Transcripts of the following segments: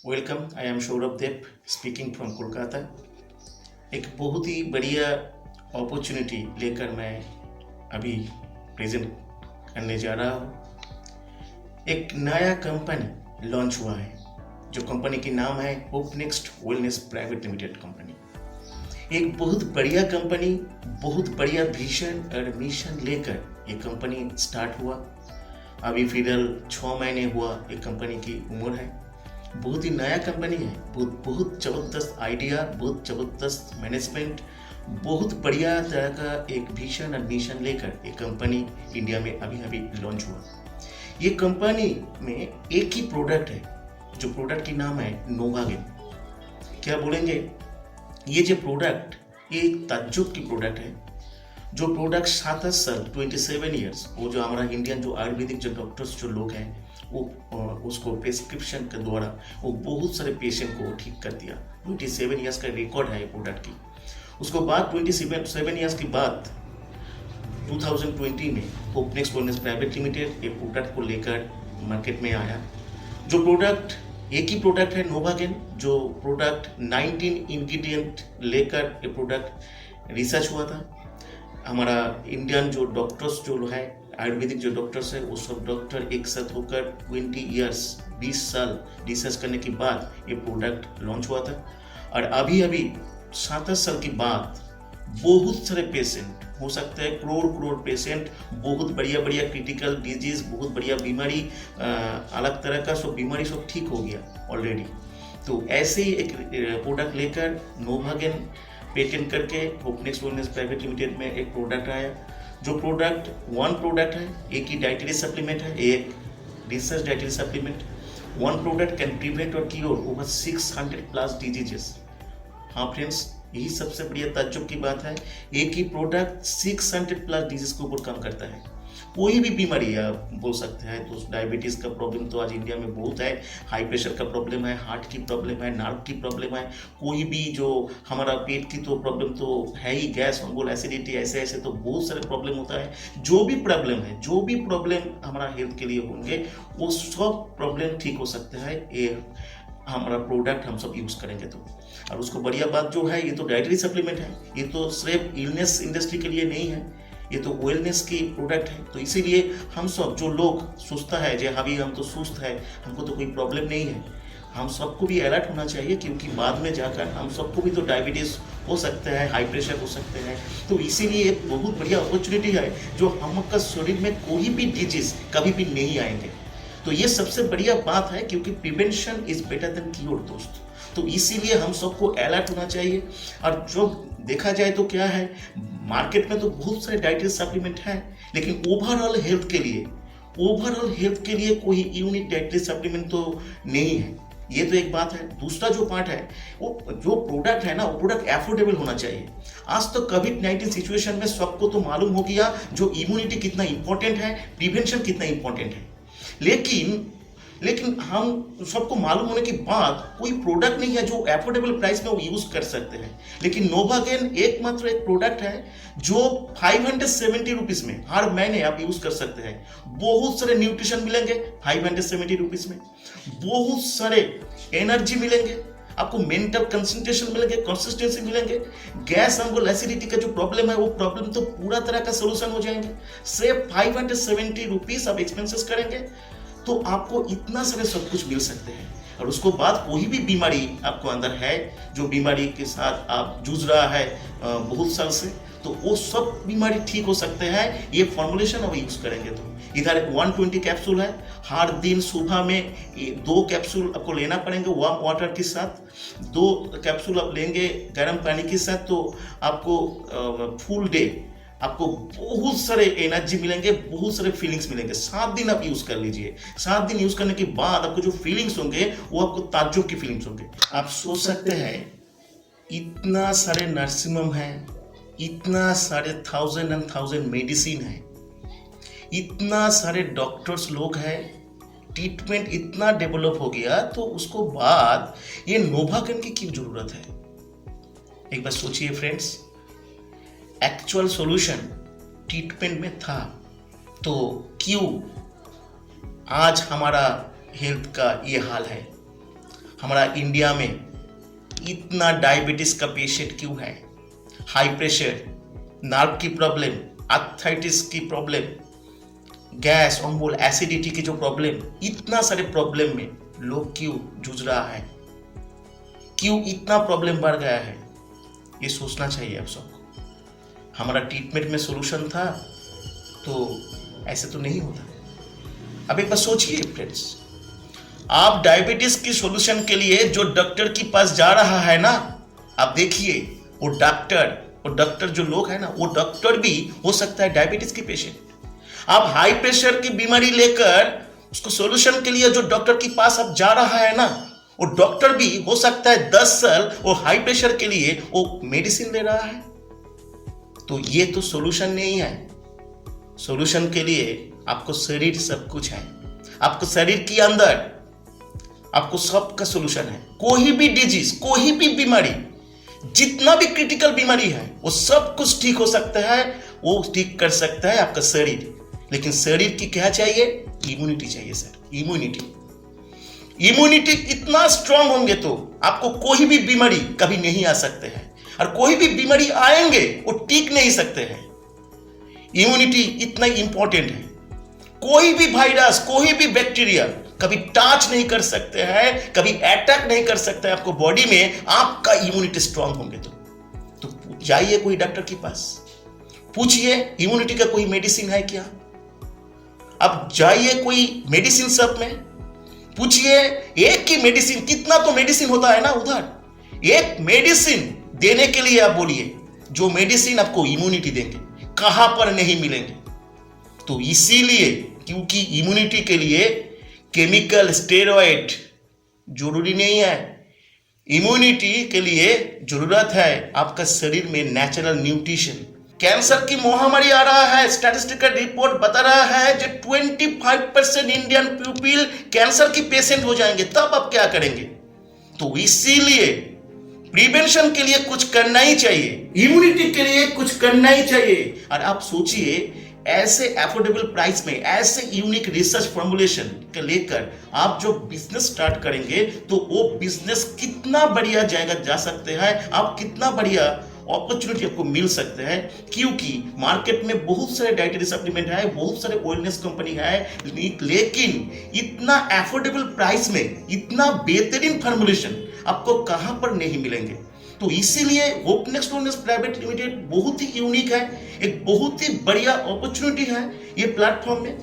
Welcome. I am Saurabh Dev speaking from Kolkata. एक बहुत ही बढ़िया अपॉर्चुनिटी लेकर मैं अभी प्रेजेंट करने जा रहा हूँ। एक नया कंपनी लॉन्च हुआ है जो कंपनी की नाम है hope next wellness private limited company. एक बहुत बढ़िया कंपनी, बहुत बढ़िया विजन और मिशन लेकर ये कंपनी स्टार्ट हुआ। अभी फिलहाल 6 महीने हुआ एक कंपनी की उम्र है। बहुत ही नया कंपनी है, बहुत बहुत ज़बरदस्त आइडिया, बहुत ज़बरदस्त मैनेजमेंट, बहुत बढ़िया तरह का एक विजन और मिशन लेकर ये कंपनी इंडिया में अभी अभी लॉन्च हुआ। ये कंपनी में एक ही प्रोडक्ट है, जो प्रोडक्ट की नाम है नोवागेन। क्या बोलेंगे, ये जो प्रोडक्ट ये एक ताज्जुब की प्रोडक्ट है। जो प्रोडक्ट 7 साल 27 ईयर्स, वो जो हमारा इंडियन जो आयुर्वेदिक जो डॉक्टर्स जो लोग हैं वो उसको प्रिस्क्रिप्शन के द्वारा वो बहुत सारे पेशेंट को ठीक कर दिया। 27 ईयर्स का रिकॉर्ड है ये प्रोडक्ट की। उसको बाद 27 ईयर्स के बाद 2020 में hope next wellness private limited ये प्रोडक्ट को लेकर मार्केट में आया। जो प्रोडक्ट एक ही प्रोडक्ट है नोवागेन, जो प्रोडक्ट 19 इंग्रेडिएंट लेकर ये प्रोडक्ट रिसर्च हुआ था। हमारा इंडियन जो डॉक्टर्स जो है, आयुर्वेदिक जो डॉक्टर्स है, वो सब डॉक्टर एक साथ होकर 20 साल रिसर्च करने के बाद ये प्रोडक्ट लॉन्च हुआ था। और अभी अभी 7 साल के बाद बहुत सारे पेशेंट, हो सकता है करोड़ करोड़ पेशेंट, बहुत बढ़िया बढ़िया क्रिटिकल डिजीज, बहुत बढ़िया बीमारी, अलग तरह का सब बीमारी सब ठीक हो गया ऑलरेडी। तो ऐसे ही एक प्रोडक्ट लेकर नोवागेन पेटेंट करके hope next wellness private limited में एक प्रोडक्ट आया। जो प्रोडक्ट वन प्रोडक्ट है, एक ही डाइटरी सप्लीमेंट है, एक research dietary supplement. One product can prevent और क्योर ओवर 600+ डिजीजेस। हाँ फ्रेंड्स, यही सबसे बढ़िया ताज्जुब की बात है, एक ही प्रोडक्ट 600+ डिजीज को ओवरकम करता है। कोई भी बीमारी आप बोल सकते हैं, तो डायबिटीज़ का प्रॉब्लम तो आज इंडिया में बहुत है, हाई प्रेशर का प्रॉब्लम है, हार्ट की प्रॉब्लम है, नर्व की प्रॉब्लम है, कोई भी जो हमारा पेट की तो प्रॉब्लम तो है ही, गैस अम्बुल एसिडिटी, ऐसे ऐसे तो बहुत सारे प्रॉब्लम होता है। जो भी प्रॉब्लम है, जो भी प्रॉब्लम हमारा हेल्थ के लिए होंगे, वो सब प्रॉब्लम ठीक हो सकते हैं ये हमारा प्रोडक्ट हम सब यूज़ करेंगे तो। और उसको बढ़िया बात जो है, ये तो डाइटरी सप्लीमेंट है, ये तो सिर्फ इलनेस इंडस्ट्री के लिए नहीं है, ये तो वेलनेस की प्रोडक्ट है। तो इसीलिए हम सब जो लोग सोचता है जो अभी हम तो सुस्त है, हमको तो कोई प्रॉब्लम नहीं है, हम सबको भी अलर्ट होना चाहिए, क्योंकि बाद में जाकर हम सबको भी तो डायबिटीज़ हो सकते हैं, हाई प्रेशर हो सकते हैं। तो इसीलिए एक बहुत बढ़िया अपॉर्चुनिटी है जो हमका शरीर में कोई भी डिजीज कभी भी नहीं आएंगे। तो ये सबसे बढ़िया बात है, क्योंकि prevention is better than cure दोस्त। तो इसीलिए हम सबको अलर्ट होना चाहिए। और जो देखा जाए तो क्या है, मार्केट में तो बहुत सारे डाइटरी सप्लीमेंट हैं, लेकिन ओवरऑल हेल्थ के लिए कोई यूनिक डाइटरी सप्लीमेंट तो नहीं है। ये तो एक बात है। दूसरा जो पार्ट है, वो जो प्रोडक्ट है ना, वो प्रोडक्ट एफोर्डेबल होना चाहिए। आज तो कोविड-19 सिचुएशन में सबको तो मालूम हो गया जो इम्यूनिटी कितना इंपॉर्टेंट है, प्रिवेंशन कितना इंपॉर्टेंट है। लेकिन हम सबको मालूम होने के बाद कोई प्रोडक्ट नहीं है जो एफोर्डेबल प्राइस में वो यूज कर सकते हैं। लेकिन नोवागेन एकमात्र एक प्रोडक्ट है जो 570 रुपीज में हर महीने आप यूज कर सकते हैं। बहुत सारे न्यूट्रिशन मिलेंगे 570 रुपीज में, बहुत सारे एनर्जी मिलेंगे आपको, मेंटल कंसंट्रेशन मिलेंगे, कंसिस्टेंसी मिलेंगे, गैस अम्बुल एसिडिटी का जो प्रॉब्लम है वो प्रॉब्लम तो पूरा तरह का सोल्यूशन हो जाएंगे। सिर्फ 570 रुपीज आप एक्सपेंसेस करेंगे तो आपको इतना सारे सब कुछ मिल सकते हैं। और उसको बाद कोई भी बीमारी आपको अंदर है, जो बीमारी के साथ आप जूझ रहा है बहुत साल से, तो वो सब बीमारी ठीक हो सकते हैं ये फॉर्मुलेशन अब यूज करेंगे तो। इधर 120 कैप्सूल है, हर दिन सुबह में 2 कैप्सूल आपको लेना पड़ेंगे वार्म वाटर के साथ। 2 कैप्सूल आप लेंगे गर्म पानी के साथ, तो आपको फुल डे आपको बहुत सारे एनर्जी मिलेंगे, बहुत सारे फीलिंग्स मिलेंगे। 7 दिन आप यूज कर लीजिए। 7 दिन यूज करने के बाद आपको जो फीलिंग्स होंगे वो आपको ताज्जुब की फीलिंग्स होंगे। आप सोच सकते हैं इतना सारे नर्सिंग है, इतना सारे 1000 मेडिसिन है, इतना सारे डॉक्टर्स लोग हैं, ट्रीटमेंट इतना डेवलप हो गया, तो उसको बाद ये नोवागेन की क्यों जरूरत है? एक बार सोचिए फ्रेंड्स, एक्चुअल सॉल्यूशन ट्रीटमेंट में था, तो क्यों आज हमारा हेल्थ का ये हाल है? हमारा इंडिया में इतना डायबिटीज का पेशेंट क्यों है? हाई प्रेशर, नर्व की प्रॉब्लम, आर्थराइटिस की प्रॉब्लम, गैस अम्बोल, एसिडिटी की जो प्रॉब्लम, इतना सारे प्रॉब्लम में लोग क्यों जूझ रहा है? क्यों इतना प्रॉब्लम बढ़ गया है? ये सोचना चाहिए आप सबको। हमारा ट्रीटमेंट में सॉल्यूशन था तो ऐसे तो नहीं होता। अब एक बार सोचिए फ्रेंड्स, आप डायबिटीज की सॉल्यूशन के लिए जो डॉक्टर के पास जा रहा है ना, आप देखिए वो डॉक्टर जो लोग है ना, वो डॉक्टर भी हो सकता है डायबिटीज की पेशेंट। आप हाई प्रेशर की बीमारी लेकर उसको सॉल्यूशन के लिए जो डॉक्टर के पास आप जा रहा है ना, वो डॉक्टर भी हो सकता है 10 साल वो हाई प्रेशर के लिए वो मेडिसिन ले रहा है। तो ये तो सॉल्यूशन नहीं है। सॉल्यूशन के लिए आपको शरीर सब कुछ है, आपको शरीर के अंदर आपको सबका सॉल्यूशन है। कोई भी डिजीज, कोई भी बीमारी, जितना भी क्रिटिकल बीमारी है वो सब कुछ ठीक हो सकता है, वो ठीक कर सकता है आपका शरीर। लेकिन शरीर की क्या चाहिए? इम्यूनिटी चाहिए सर, इम्यूनिटी इतना स्ट्रांग होंगे तो आपको कोई भी बीमारी कभी नहीं आ सकते हैं, और कोई भी बीमारी आएंगे वो टिक नहीं सकते हैं। इम्यूनिटी इतना इंपॉर्टेंट है। कोई भी वायरस, कोई भी बैक्टीरिया कभी टच नहीं कर सकते हैं, कभी अटैक नहीं कर सकते हैं आपको बॉडी में, आपका इम्यूनिटी स्ट्रांग होंगे तो जाइए कोई डॉक्टर के पास, पूछिए इम्यूनिटी का कोई मेडिसिन है क्या। अब जाइए कोई मेडिसिन शॉप में, पूछिए एक की मेडिसिन, कितना तो मेडिसिन होता है ना उधर, एक मेडिसिन देने के लिए आप बोलिए जो मेडिसिन आपको इम्यूनिटी देंगे, कहां पर नहीं मिलेंगे। तो इसीलिए, क्योंकि इम्यूनिटी के लिए केमिकल स्टेरॉइड जरूरी नहीं है, इम्यूनिटी के लिए जरूरत है आपका शरीर में नेचुरल न्यूट्रिशन। कैंसर की महामारी आ रहा है, स्टैटिस्टिकल रिपोर्ट बता रहा है जो 25% इंडियन पीपल कैंसर की पेशेंट हो जाएंगे, तब आप क्या करेंगे? तो इसीलिए प्रिवेंशन के लिए कुछ करना ही चाहिए, इम्यूनिटी के लिए कुछ करना ही चाहिए। और आप सोचिए ऐसे अफोर्डेबल प्राइस में, ऐसे यूनिक रिसर्च फॉर्मुलेशन के लेकर आप जो बिजनेस स्टार्ट करेंगे तो वो बिजनेस कितना बढ़िया जाएगा, जा सकते हैं आप, कितना बढ़िया अपॉर्चुनिटी आपको मिल सकते हैं। क्योंकि मार्केट में बहुत सारे डाइटरी सप्लीमेंट है, बहुत सारे वेलनेस कंपनी है, लेकिन इतना अफोर्डेबल प्राइस में इतना बेहतरीन फॉर्मुलेशन आपको कहां पर नहीं मिलेंगे। तो इसीलिए होपनेक्स वेलनेस प्राइवेट लिमिटेड बहुत ही यूनिक है, एक बहुत ही बढ़िया अपॉर्चुनिटी है ये प्लेटफॉर्म में।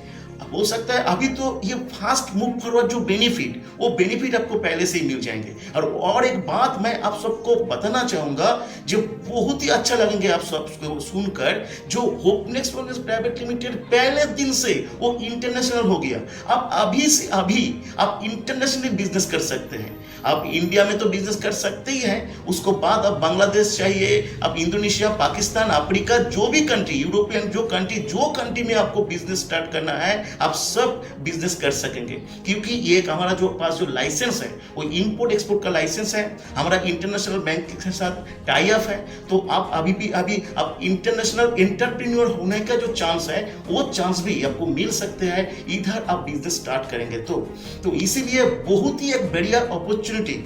हो सकता है अभी तो ये फास्ट मूव फॉरवर्ड जो बेनिफिट, वो बेनिफिट आपको पहले से ही मिल जाएंगे। और एक बात मैं आप सबको बताना चाहूंगा जो बहुत ही अच्छा लगेंगे आप सबको सुनकर, जो होपनेक्स वेलनेस प्राइवेट लिमिटेड पहले दिन से वो इंटरनेशनल हो गया। आप अभी से अभी आप इंटरनेशनली बिजनेस कर सकते हैं। आप इंडिया में तो बिजनेस कर सकते ही हैं, उसको बाद अब बांग्लादेश चाहिए, अब इंडोनेशिया, पाकिस्तान, अफ्रीका, जो भी कंट्री, यूरोपियन जो कंट्री में आपको बिजनेस स्टार्ट करना है, आप सब बिजनेस कर सकेंगे। क्योंकि ये एक हमारा जो पास जो लाइसेंस है वो इंपोर्ट एक्सपोर्ट का लाइसेंस है, हमारा इंटरनेशनल बैंक के साथ टाई अप है। तो आप अभी आप इंटरनेशनल एंटरप्रेन्योर होने का जो चांस है वो चांस भी आपको मिल सकते हैं इधर आप बिजनेस स्टार्ट करेंगे तो इसीलिए बहुत ही एक बढ़िया अपॉर्चुनिटी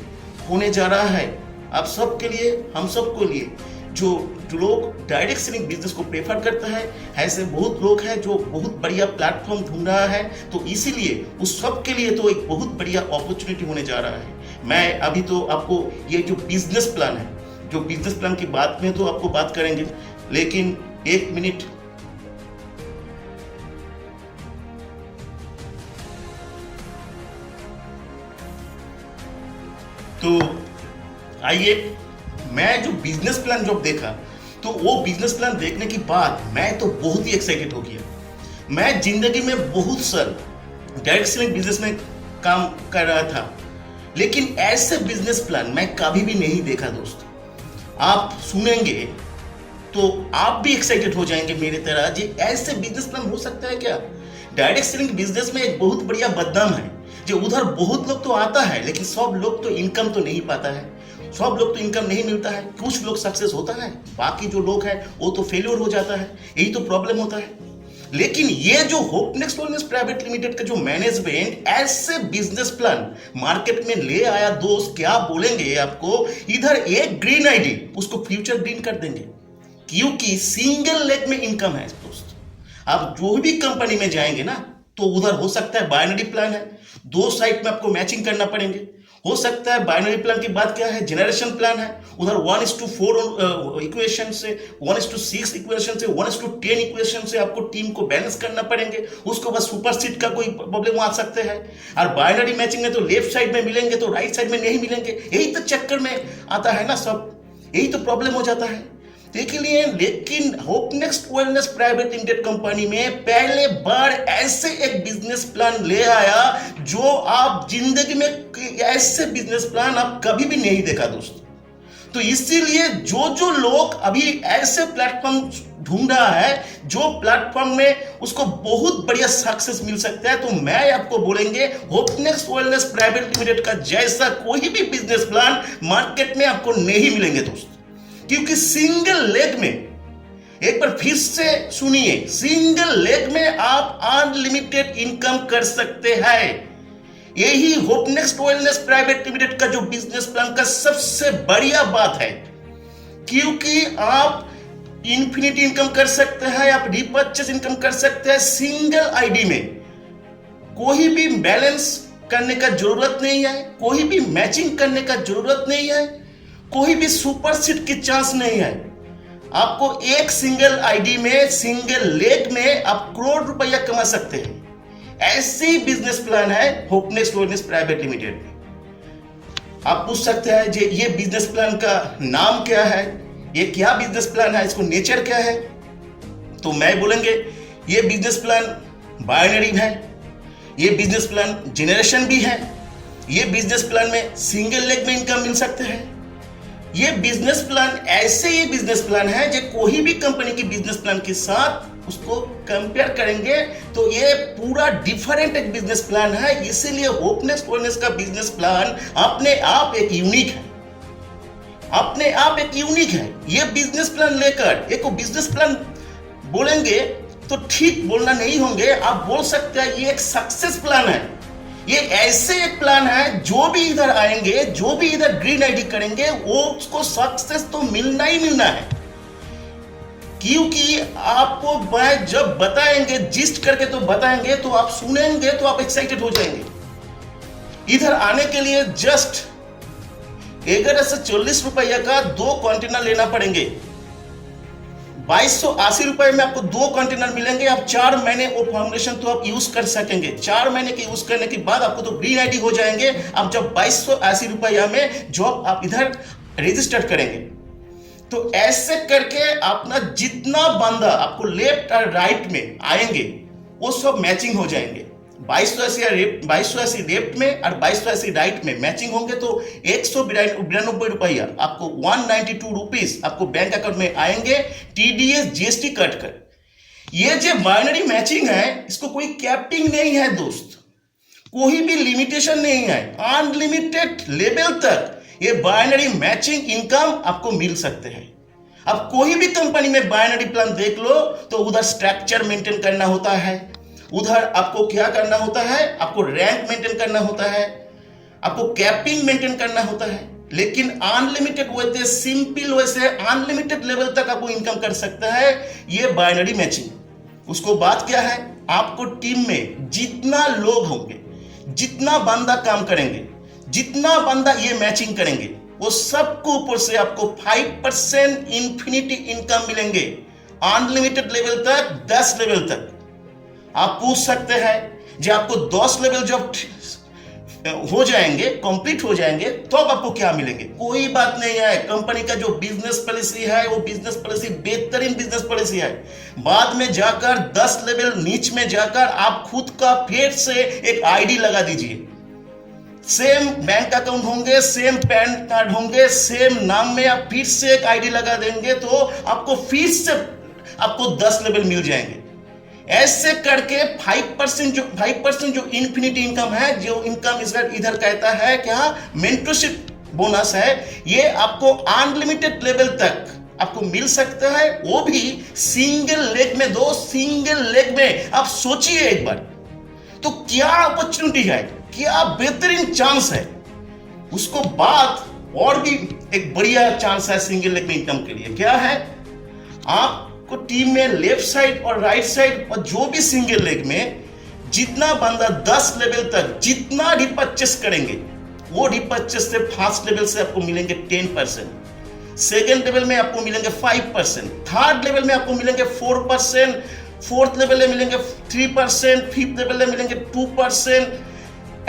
होने जा रहा है आप सबके लिए, हम सबको लिए। जो लोग डायरेक्ट सेलिंग बिजनेस को प्रेफर करते हैं, ऐसे बहुत लोग हैं जो बहुत बढ़िया प्लेटफॉर्म ढूंढ रहा है। तो इसीलिए उस सब के लिए तो एक बहुत बढ़िया अपॉर्चुनिटी होने जा रहा है। मैं अभी तो आपको ये जो बिजनेस प्लान है, जो बिजनेस प्लान की बात में तो आपको बात करेंगे, लेकिन एक मिनट तो आइए, मैं जो बिजनेस प्लान जब देखा तो वो बिजनेस प्लान देखने के बाद मैं तो बहुत ही एक्साइटेड हो गया। मैं जिंदगी में बहुत साल डायरेक्ट सेलिंग बिजनेस में काम कर रहा था, लेकिन ऐसे बिजनेस प्लान मैं कभी भी नहीं देखा दोस्त। आप सुनेंगे तो आप भी एक्साइटेड हो जाएंगे मेरी तरह, जी ऐसे बिजनेस प्लान हो सकता है क्या। डायरेक्ट सेलिंग बिजनेस में एक बहुत बढ़िया बदनाम है, जो उधर बहुत लोग तो आता है लेकिन सब लोग तो इनकम तो नहीं पाता है, सब लोग तो इनकम नहीं मिलता है। कुछ लोग सक्सेस होता है, बाकी जो लोग हैं वो तो फेलियर हो जाता है, यही तो प्रॉब्लम होता है। लेकिन ये जो होपनेक्स वेलनेस प्राइवेट लिमिटेड का जो मैनेजमेंट ऐसे बिजनेस प्लान मार्केट में ले आया दोस्त, क्या बोलेंगे आपको, इधर एक ग्रीन आईडी उसको फ्यूचर ग्रीन कर देंगे, क्योंकि सिंगल लेग में इनकम है दोस्त। आप जो भी कंपनी में जाएंगे ना, तो उधर हो सकता है बाइनरी प्लान है, दो साइड में आपको मैचिंग करना पड़ेंगे। हो सकता है बाइनरी प्लान की बात क्या है, जनरेशन प्लान है, उधर 1:4 इक्वेशन से, 1:6 इक्वेशन से, 1:10 इक्वेशन से आपको टीम को बैलेंस करना पड़ेंगे। उसको बस सुपर सीट का कोई प्रॉब्लम आ सकते हैं। और बाइनरी मैचिंग में तो लेफ्ट साइड में मिलेंगे तो राइट साइड में नहीं मिलेंगे, यही तो चक्कर में आता है ना सब, यही तो प्रॉब्लम हो जाता है। देखिए, लेकिन होपनेक्स वेलनेस प्राइवेट लिमिटेड कंपनी में पहले बार ऐसे एक बिजनेस प्लान ले आया जो आप जिंदगी में, ऐसे बिजनेस प्लान आप कभी भी नहीं देखा दोस्त। तो इसीलिए जो लोग अभी ऐसे प्लेटफॉर्म ढूंढ रहा है, जो प्लेटफॉर्म में उसको बहुत बढ़िया सक्सेस मिल सकता है, तो मैं आपको बोलेंगे होपनेक्स वेलनेस प्राइवेट लिमिटेड का जैसा कोई भी बिजनेस प्लान मार्केट में आपको नहीं मिलेंगे दोस्त। क्योंकि सिंगल लेग में, एक बार फिर से सुनिए, सिंगल लेग में आप अनलिमिटेड इनकम कर सकते हैं। यही होपनेक्स वेलनेस प्राइवेट लिमिटेड का जो बिजनेस प्लान का सबसे बढ़िया बात है, क्योंकि आप इन्फिनिटी इनकम कर सकते हैं, आप रिपर्चेस इनकम कर सकते हैं सिंगल आईडी में। कोई भी बैलेंस करने का जरूरत नहीं है, कोई भी मैचिंग करने का जरूरत नहीं है, कोई भी सुपर सीट की चांस नहीं है। आपको एक सिंगल आईडी में, सिंगल लेग में आप करोड़ रुपया कमा सकते हैं। ऐसी बिजनेस प्लान है होपनेक्स वेलनेस प्राइवेट लिमिटेड। आप पूछ सकते हैं जी, ये बिजनेस प्लान का नाम क्या है, ये क्या बिजनेस प्लान है, इसको नेचर क्या है? तो मैं बोलेंगे ये बिजनेस प्लान बाइनरी है, ये बिजनेस प्लान जनरेशन भी है, ये बिजनेस प्लान में सिंगल लेग में इनकम मिल सकते हैं। ये बिजनेस प्लान ऐसे ही बिजनेस प्लान है जो कोई भी कंपनी की बिजनेस प्लान के साथ उसको कंपेयर करेंगे तो ये पूरा डिफरेंट एक बिजनेस प्लान है। इसीलिए होपनेक्स वेलनेस का बिजनेस प्लान अपने आप एक यूनिक है, अपने आप एक यूनिक है। ये बिजनेस प्लान लेकर एक बिजनेस प्लान बोलेंगे तो ठीक बोलना नहीं होंगे, आप बोल सकते हैं ये एक सक्सेस प्लान है। ये ऐसे एक प्लान है, जो भी इधर आएंगे, जो भी इधर ग्रीन आईडी करेंगे, वो उसको सक्सेस तो मिलना ही मिलना है। क्योंकि आपको मैं जब बताएंगे, जिस्ट करके तो बताएंगे, तो आप सुनेंगे तो आप एक्साइटेड हो जाएंगे। इधर आने के लिए जस्ट 1140 रुपया का 2 कंटेनर लेना पड़ेंगे। 2280 रुपए में आपको 2 कंटेनर मिलेंगे। आप 4 महीने वो फॉर्मुलेशन तो आप यूज कर सकेंगे। 4 महीने के यूज करने के बाद आपको तो ग्रीन आईडी हो जाएंगे। आप जब 2280 रुपया में जॉब आप इधर रजिस्टर करेंगे, तो ऐसे करके अपना जितना बंदा आपको लेफ्ट और राइट में आएंगे वो सब मैचिंग हो जाएंगे। 2280 लेफ्ट में और 2280 राइट में मैचिंग होंगे तो 192 रुपया आपको 192 रुपीज आपको बैंक अकाउंट में आएंगे, TDS GST कट कर। ये जो बाइनरी मैचिंग है, इसको कोई कैपिंग नहीं है दोस्त, कोई भी लिमिटेशन नहीं है। अनलिमिटेड लेवल तक ये बाइनरी मैचिंग इनकम आपको मिल सकते हैं। अब कोई भी कंपनी में बाइनरी प्लान देख लो तो उधर स्ट्रक्चर मेंटेन करना होता है, उधर आपको क्या करना होता है, आपको रैंक मेंटेन करना होता है, आपको कैपिंग मेंटेन करना होता है। लेकिन अनलिमिटेड वैसे सिंपल, वैसे अनलिमिटेड लेवल तक आपको इनकम कर सकता है ये बाइनरी मैचिंग। उसको बात क्या है, आपको टीम में जितना लोग होंगे, जितना बंदा काम करेंगे, जितना बंदा ये मैचिंग करेंगे, वो सबको ऊपर से आपको 5% इन्फिनिटी इनकम मिलेंगे। अनलिमिटेड लेवल तक, 10 लेवल तक। आप पूछ सकते हैं जो आपको 10 लेवल जब हो जाएंगे, कंप्लीट हो जाएंगे, तो अब आपको क्या मिलेंगे? कोई बात नहीं है। कंपनी का जो बिजनेस पॉलिसी है वो बिजनेस पॉलिसी बेहतरीन बिजनेस पॉलिसी है। बाद में जाकर 10 लेवल नीच में जाकर आप खुद का फिर से एक आईडी लगा दीजिए। सेम बैंक अकाउंट होंगे, सेम पैन कार्ड होंगे, सेम नाम में आप फिर से एक आईडी लगा देंगे तो आपको फिर से आपको 10 लेवल मिल जाएंगे। ऐसे करके 5% जो इन्फिनिटी इनकम है, जो इनकम इधर कहता है क्या, मेंटरशिप बोनस है, ये आपको अनलिमिटेड लेवल तक आपको मिल सकता है, वो भी सिंगल लेग में। सिंगल लेग में आप सोचिए एक बार, तो क्या अपॉर्चुनिटी है, क्या बेहतरीन चांस है। उसको बाद और भी एक बढ़िया चांस है सिंगल लेग में इनकम के लिए। क्या है, आपको टीम में लेफ्ट साइड और राइट साइड और जो भी सिंगल लेग में जितना बंदा 10 लेवल तक जितना रिपर्चेस करेंगे, वो रिपर्चेस से फर्स्ट लेवल से आपको मिलेंगे 10%, सेकेंड लेवल में आपको मिलेंगे 5%, थर्ड लेवल में आपको मिलेंगे 4%, फोर्थ लेवल में मिलेंगे 3%, फिफ्थ लेवल में मिलेंगे 2%।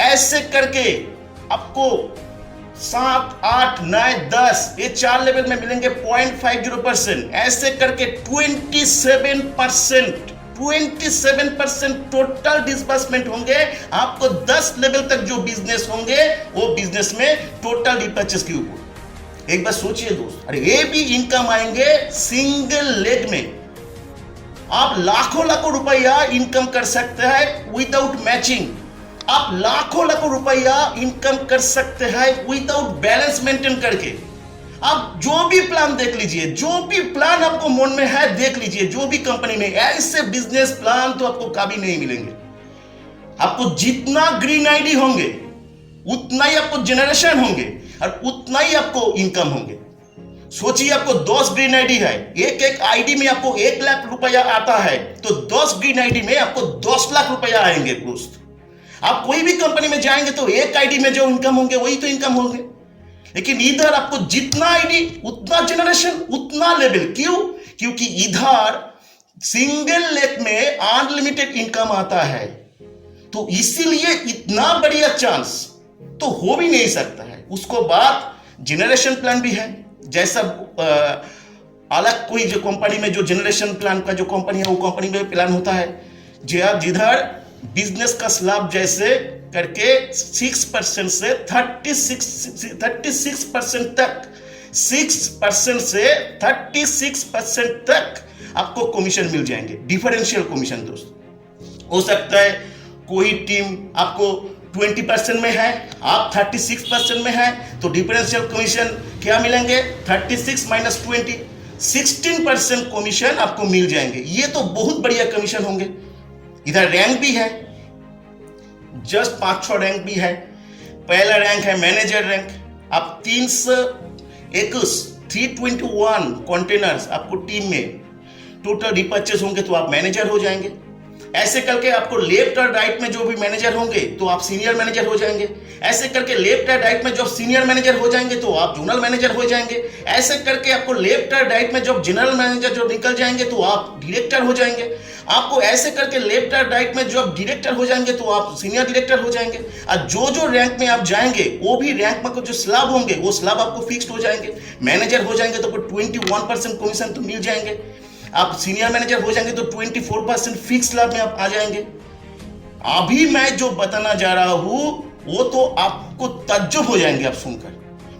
ऐसे करके आपको 7, 8, 9, 10 ये 4 लेवल में मिलेंगे 0.50%। ऐसे करके 27% टोटल डिस्बर्समेंट होंगे आपको 10 लेवल तक। जो बिजनेस होंगे वो बिजनेस में टोटल रिपर्चेस के ऊपर। एक बार सोचिए दोस्त, अरे ये भी इनकम आएंगे सिंगल लेग में। आप लाखों रुपया इनकम कर सकते हैं विदाउट मैचिंग। आप लाखों रुपया इनकम कर सकते हैं विदाउट बैलेंस मेंटेन करके। आप जो भी प्लान देख लीजिए, जो भी प्लान आपको मन में है देख लीजिए, जो भी कंपनी में ऐसे बिजनेस प्लान तो आपको कभी नहीं मिलेंगे। आपको जितना ग्रीन आईडी होंगे उतना ही आपको जनरेशन होंगे और उतना ही आपको इनकम होंगे। सोचिए, आपको 10 ग्रीन आईडी है, एक आईडी में आपको 1 लाख रुपया आता है, तो 10 ग्रीन आईडी में आपको 10 लाख रुपया आएंगे दोस्त। आप कोई भी कंपनी में जाएंगे तो एक आईडी में जो इनकम होंगे वही तो इनकम होंगे। लेकिन इधर आपको जितना आईडी उतना जनरेशन उतना लेवल। क्यों? क्योंकि इधर सिंगल लेग में अनलिमिटेड इनकम आता है, तो इसीलिए इतना बढ़िया चांस तो हो भी नहीं सकता है। उसको बाद जनरेशन प्लान भी है, जैसा अलग कोई जो कंपनी में जो जनरेशन प्लान का जो कंपनी है वो कंपनी में प्लान होता है, जिधर बिजनेस का स्लैब जैसे करके 6% से 36% तक, 6% से 36% तक आपको कमीशन मिल जाएंगे, डिफरेंशियल कमीशन दोस्त। हो सकता है कोई टीम आपको 20% में है, आप 36% में है, तो डिफरेंशियल कमीशन क्या मिलेंगे? 36 - 20, 16% कमीशन आपको मिल जाएंगे। ये तो बहुत बढ़िया कमीशन होंगे। इधर रैंक भी है, जस्ट 5-6 रैंक भी है। पहला रैंक है मैनेजर रैंक। आप 321 कंटेनर्स आपको टीम में टोटल रिपर्चेस होंगे तो आप मैनेजर हो जाएंगे। ऐसे करके आपको लेफ्ट और राइट में जो भी मैनेजर होंगे तो आप सीनियर मैनेजर हो जाएंगे। ऐसे करके लेफ्ट और राइट में जब सीनियर मैनेजर हो जाएंगे तो आप जोनल मैनेजर हो जाएंगे। ऐसे करके आपको लेफ्ट और राइट में जब जनरल मैनेजर जो निकल जाएंगे तो आप डायरेक्टर हो जाएंगे। आपको ऐसे करके लेफ्ट और राइट में जब डायरेक्टर हो जाएंगे तो आप सीनियर डायरेक्टर हो जाएंगे। और जो रैंक में आप जाएंगे वो भी रैंक में जो स्लैब होंगे वो स्लैब आपको फिक्स्ड हो जाएंगे। मैनेजर हो जाएंगे तो 21% कमीशन तो मिल जाएंगे। आप सीनियर मैनेजर हो जाएंगे तो 24% फिक्स स्लैब में आप आ जाएंगे। अभी मैं जो बताना जा रहा हूं वो तो आपको ताज्जुब हो जाएंगे आप सुनकर।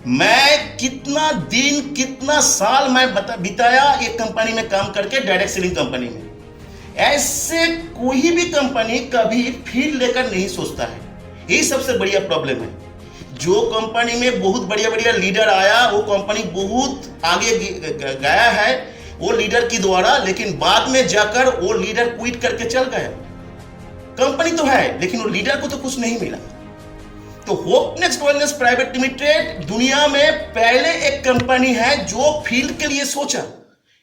मैं कितना दिन कितना साल मैं बिताया एक कंपनी में काम करके, डायरेक्ट सेलिंग कंपनी में। ऐसे कोई भी कंपनी कभी फील्ड लेकर नहीं सोचता है। यही सबसे बढ़िया प्रॉब्लम है। जो कंपनी में बहुत बढ़िया लीडर आया वो कंपनी बहुत आगे गया है वो लीडर की द्वारा, लेकिन बाद में जाकर वो लीडर क्विट करके चल गया। कंपनी तो है लेकिन वो लीडर को तो कुछ नहीं मिला। तो hope next wellness private limited दुनिया में पहले एक कंपनी है जो फील्ड के लिए सोचा।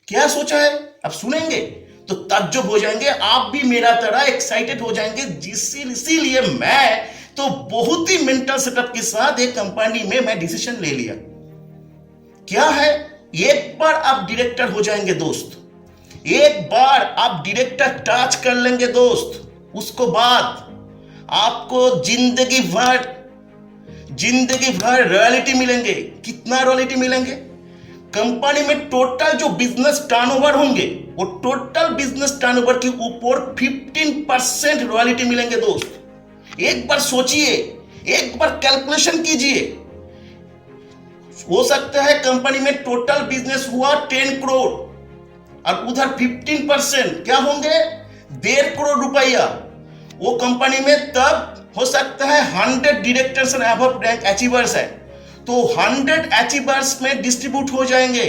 क्या सोचा है अब सुनेंगे तो ताज्जुब हो जाएंगे। आप भी मेरा तरह एक्साइटेड हो जाएंगे। इसीलिए मैं तो बहुत ही मेंटल सेटअप के साथ एक कंपनी में मैं डिसीजन ले लिया। क्या है, एक बार आप डायरेक्टर हो जाएंगे दोस्त, एक बार आप डायरेक्टर टच कर लेंगे दोस्त, उसको बाद आपको जिंदगी भर रॉयल्टी मिलेंगे। कितना रॉयल्टी मिलेंगे? कंपनी में टोटल जो बिजनेस टर्नओवर होंगे वो टोटल बिजनेस टर्नओवर के ऊपर 15% रॉयल्टी मिलेंगे दोस्त। एक बार सोचिए, एक बार कैलकुलेशन कीजिए। हो सकता है कंपनी में टोटल बिजनेस हुआ 10 करोड़ और उधर 15% क्या होंगे? 1.5 करोड़ रुपया। वो कंपनी में तब हो सकता है 100 directors and above rank achievers है, तो 100 अचीवर्स में डिस्ट्रीब्यूट हो जाएंगे।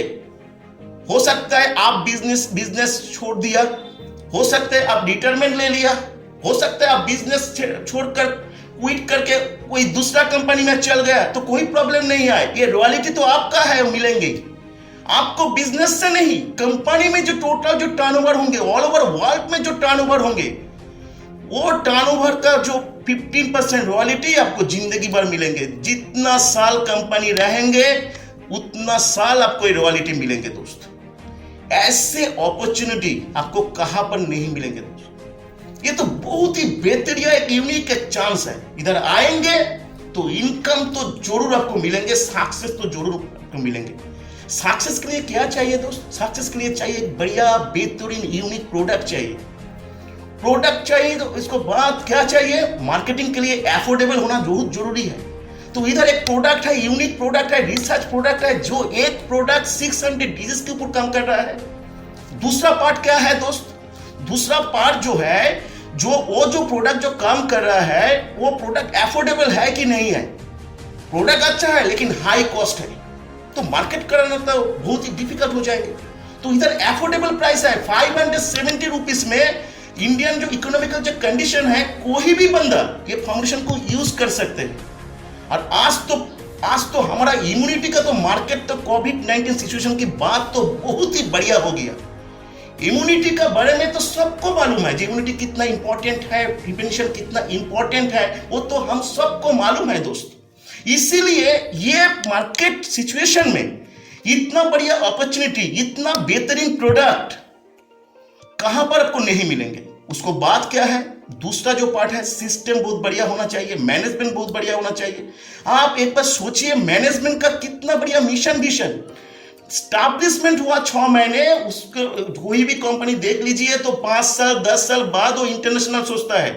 हो सकता है आप बिजनेस छोड़ दिया, हो सकता है आप रिटायरमेंट ले लिया, हो सकता है आप बिजनेस छोड़कर क्विट करके कोई दूसरा कंपनी में चल गया, तो कोई प्रॉब्लम नहीं है। ये रॉयल्टी तो आपका है, मिलेंगे आपको बिजनेस से नहीं, कंपनी में जो टोटल जो टर्नओवर होंगे, ऑल ओवर वर्ल्ड में जो टर्नओवर होंगे, वो टर्नओवर का जो 15% रॉयल्टी आपको जिंदगी भर मिलेंगे। जितना साल कंपनी रहेंगे उतना साल आपको रॉयल्टी मिलेंगे दोस्त। ऐसे अपॉर्चुनिटी आपको कहां पर नहीं मिलेंगे दोस्त। ये तो बहुत ही बेहतरीन एक यूनिक एक चांस है। इधर आएंगे तो इनकम तो जरूर आपको मिलेंगे, सक्सेस तो जरूर आपको मिलेंगे। सक्सेस के लिए क्या चाहिए दोस्त? सक्सेस के लिए चाहिए एक बढ़िया बेहतरीन यूनिक प्रोडक्ट चाहिए। प्रोडक्ट चाहिए तो इसको बाद क्या चाहिए? मार्केटिंग के लिए एफोर्डेबल होना बहुत जरूरी है। तो इधर एक प्रोडक्ट है, यूनिक प्रोडक्ट है, रिसर्च प्रोडक्ट है, जो एक प्रोडक्ट 600 डिजीज के ऊपर काम कर रहा है। दूसरा पार्ट क्या है दोस्त? दूसरा पार्ट जो है, जो प्रोडक्ट जो काम कर रहा है, वो प्रोडक्ट एफोर्डेबल है कि नहीं है। प्रोडक्ट अच्छा है लेकिन हाई कॉस्ट है, तो मार्केट करना तो बहुत ही डिफिकल्ट हो जाएंगे। तो इधर एफोर्डेबल प्राइस है, 570 रुपीज में इंडियन जो इकोनॉमिकल जो कंडीशन है, कोई भी बंदा ये फाउंडेशन को यूज कर सकते हैं। और आज तो हमारा इम्यूनिटी का तो मार्केट तो कोविड-19 सिचुएशन की बात तो बहुत ही बढ़िया हो गया। इम्यूनिटी का बारे में तो सबको मालूम है, इम्यूनिटी कितना इंपॉर्टेंट है, प्रिवेंशन कितना इंपॉर्टेंट है, वो तो हम सबको मालूम है दोस्त। इसीलिए ये मार्केट सिचुएशन में इतना बढ़िया अपॉर्चुनिटी, इतना बेहतरीन प्रोडक्ट कहां पर आपको नहीं मिलेंगे। उसको बात क्या है? दूसरा जो पार्ट है, सिस्टम बहुत बढ़िया होना चाहिए, मैनेजमेंट बहुत बढ़िया होना चाहिए। आप एक बार सोचिए, मैनेजमेंट का कितना बढ़िया मिशन विजन। स्टैब्लिशमेंट हुआ 6 महीने, उसको कोई भी कंपनी देख लीजिए तो 5 साल 10 साल बाद वो इंटरनेशनल सोचता है,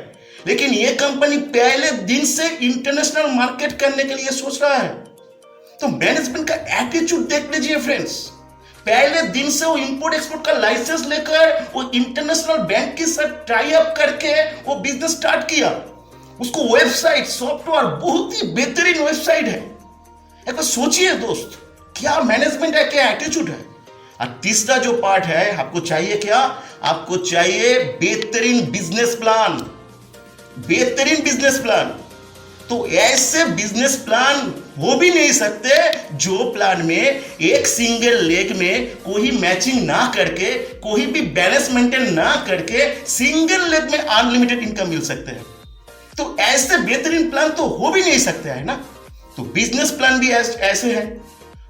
लेकिन ये कंपनी पहले दिन से इंटरनेशनल मार्केट करने के लिए सोच रहा है। तो मैनेजमेंट का एटीट्यूड देख लीजिए फ्रेंड्स। पहले दिन से वो इंपोर्ट एक्सपोर्ट का लाइसेंस लेकर वो इंटरनेशनल बैंक के साथ टाई अप करके वो बिजनेस स्टार्ट किया। उसको वेबसाइट, सॉफ्टवेयर, बहुत ही बेहतरीन वेबसाइट है। एक बार सोचिए दोस्त, क्या मैनेजमेंट है, क्या एटीट्यूड है। और तीसरा जो पार्ट है, आपको चाहिए क्या? आपको चाहिए बेहतरीन बिजनेस प्लान। बेहतरीन बिजनेस प्लान। तो ऐसे बिजनेस प्लान हो भी नहीं सकते जो प्लान में एक सिंगल लेग में कोई मैचिंग ना करके, कोई भी बैलेंस मेंटेन ना करके सिंगल लेग में अनलिमिटेड इनकम मिल सकते हैं। तो ऐसे बेहतरीन प्लान तो हो भी नहीं सकते है ना। तो बिजनेस प्लान भी ऐसे है।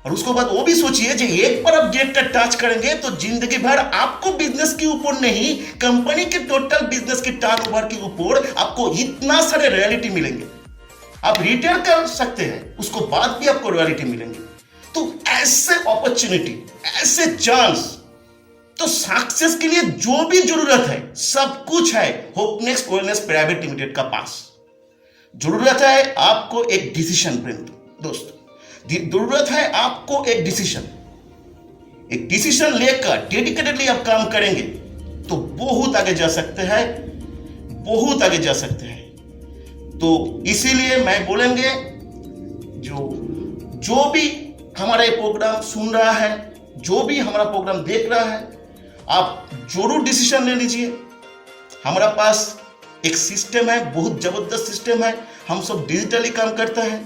और उसके बाद वो भी सोचिए, जो एक बार आप डेट का टच करेंगे तो जिंदगी भर आपको बिजनेस के ऊपर नहीं, कंपनी के टोटल बिजनेस के टर्नओवर के ऊपर आपको इतना सारे रॉयल्टी मिलेंगे। आप रिटायर कर सकते हैं, उसको बाद भी आपको रॉयल्टी मिलेंगे। तो ऐसे अपॉर्चुनिटी, ऐसे चांस, तो सक्सेस के लिए जो भी जरूरत है सब कुछ है होपनेक्स वेलनेस प्राइवेट लिमिटेड का पास। जरूरत है आपको एक डिसीजन दोस्त, जरूरत है आपको एक डिसीजन लेकर डेडिकेटेडली आप काम करेंगे तो बहुत आगे जा सकते हैं, बहुत आगे जा सकते हैं। तो इसीलिए मैं बोलेंगे, जो भी हमारा ये प्रोग्राम सुन रहा है, जो भी हमारा प्रोग्राम देख रहा है, आप जरूर डिसीजन ले लीजिए। हमारा पास एक सिस्टम है, बहुत जबरदस्त सिस्टम है। हम सब डिजिटली काम करते हैं,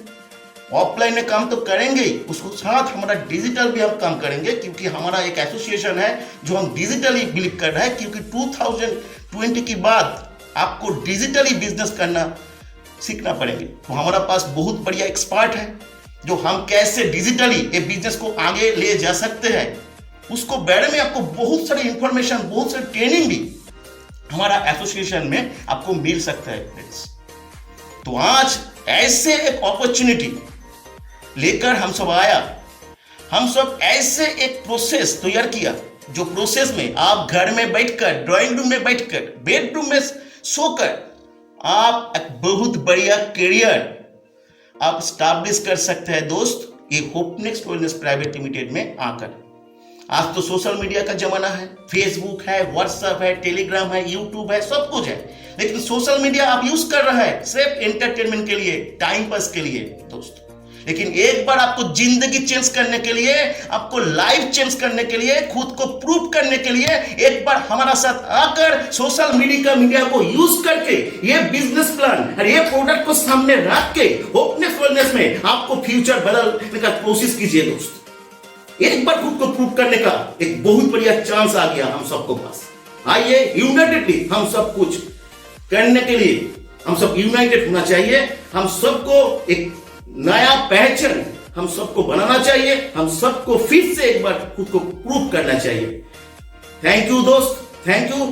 ऑफलाइन में काम तो करेंगे ही, उसको साथ हमारा डिजिटल भी हम काम करेंगे, क्योंकि हमारा एक एसोसिएशन है जो हम डिजिटली बिलीव कर रहे हैं। क्योंकि 2020 के बाद आपको डिजिटली बिजनेस करना सीखना पड़ेंगे। तो हमारा पास बहुत बढ़िया एक्सपर्ट है, जो हम कैसे डिजिटली ये बिजनेस को आगे ले जा सकते हैं, उसको बारे में आपको बहुत सारी इंफॉर्मेशन, बहुत सारी ट्रेनिंग भी हमारा एसोसिएशन में आपको मिल सकता है फ्रेंड्स। तो आज ऐसे एक अपॉर्चुनिटी लेकर हम सब आया, हम सब ऐसे एक प्रोसेस तैयार किया, जो प्रोसेस में आप घर में बैठकर, ड्राइंग रूम में बैठकर, बेडरूम में सोकर आप एक बहुत बढ़िया करियर आप स्टैब्लिश कर सकते हैं दोस्त, ये होपनेक्स वेलनेस प्राइवेट लिमिटेड में आकर। आज तो सोशल मीडिया का जमाना है, फेसबुक है, व्हाट्सएप है, टेलीग्राम है, यूट्यूब है, सब कुछ है। लेकिन सोशल मीडिया आप यूज कर रहे हैं सिर्फ एंटरटेनमेंट के लिए, टाइम पास के लिए दोस्त। लेकिन एक बार आपको जिंदगी चेंज करने के लिए, आपको लाइफ चेंज करने के लिए, खुद को प्रूव करने के लिए एक बार हमारा साथ आकर सोशल मीडिया को यूज करके ये बिजनेस प्लान और ये प्रोडक्ट को सामने रख के होपनेस में आपको फ्यूचर बदलने का कोशिश कीजिए दोस्त। एक बार खुद को प्रूव करने का एक बहुत बढ़िया चांस आ गया हम सबको पास। आइए यूनाइटेडली हम सब कुछ करने के लिए हम सब यूनाइटेड होना चाहिए। हम सबको एक नया पहचान हम सबको बनाना चाहिए। हम सबको फिर से एक बार खुद को प्रूव करना चाहिए। थैंक यू दोस्त, थैंक यू।